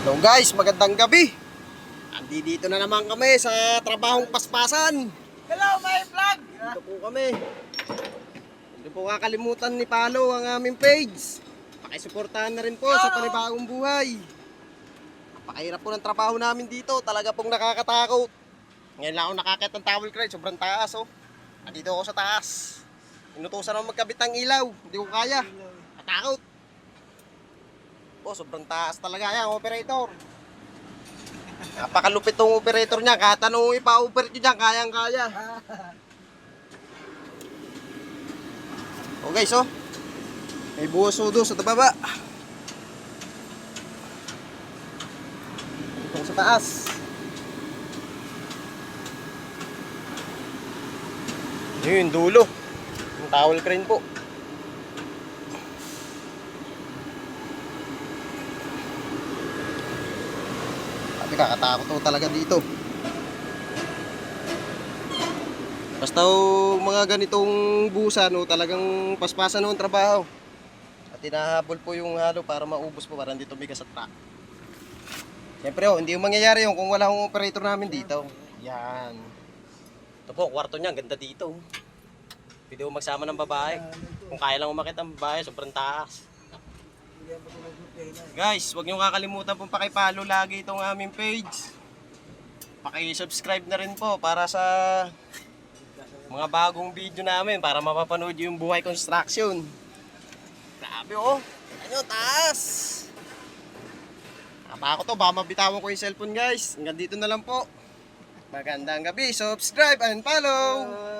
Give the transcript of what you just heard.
So guys, magandang gabi. Andito na naman kami sa trabahong paspasan. Hello, my vlog! Dito po kami. Hindi po kakalimutan ni follow ang aming page. Pakisuportahan na rin po sa panibagong buhay. Napakahirap po ng trabaho namin dito. Talaga pong nakakatakot. Ngayon lang ako nakakit ng towel crane. Sobrang taas oh. Andito ako sa taas. Inutusan ako magkabit ng ilaw. Hindi ko kaya. Natakot. Oh, sobrang taas talaga yan, operator. Napakalupit tong operator niya. Kahit anong ipa-operate nyo dyan, kayang-kaya. Oh guys, oh. May buhos sudo sa tababa. Itong sa taas. Yun, dulo. Yung towel crane po. Kakatakot po talaga dito. Basta mga ganitong busan talagang paspasan ng trabaho. At hinahabol po yung halo para maubos po para hindi tumigas sa truck. Siyempre hindi yung mangyayari yung kung wala akong operator namin dito. Yan. Ito po, kwarto niya, ganda dito. Pwede mo magsama ng babae. Kung kaya lang umakit ang babae, sobrang taas. Guys, huwag niyo kakalimutan pong pakipollow lagi itong aming page. Paki-subscribe na rin po para sa mga bagong video namin para mapapanood yung buhay construction. Grabe oh. Ano, taas. Natakot to, baka mabitawan ko yung cellphone guys. Hanggang dito na lang po. Magandang gabi, subscribe and follow.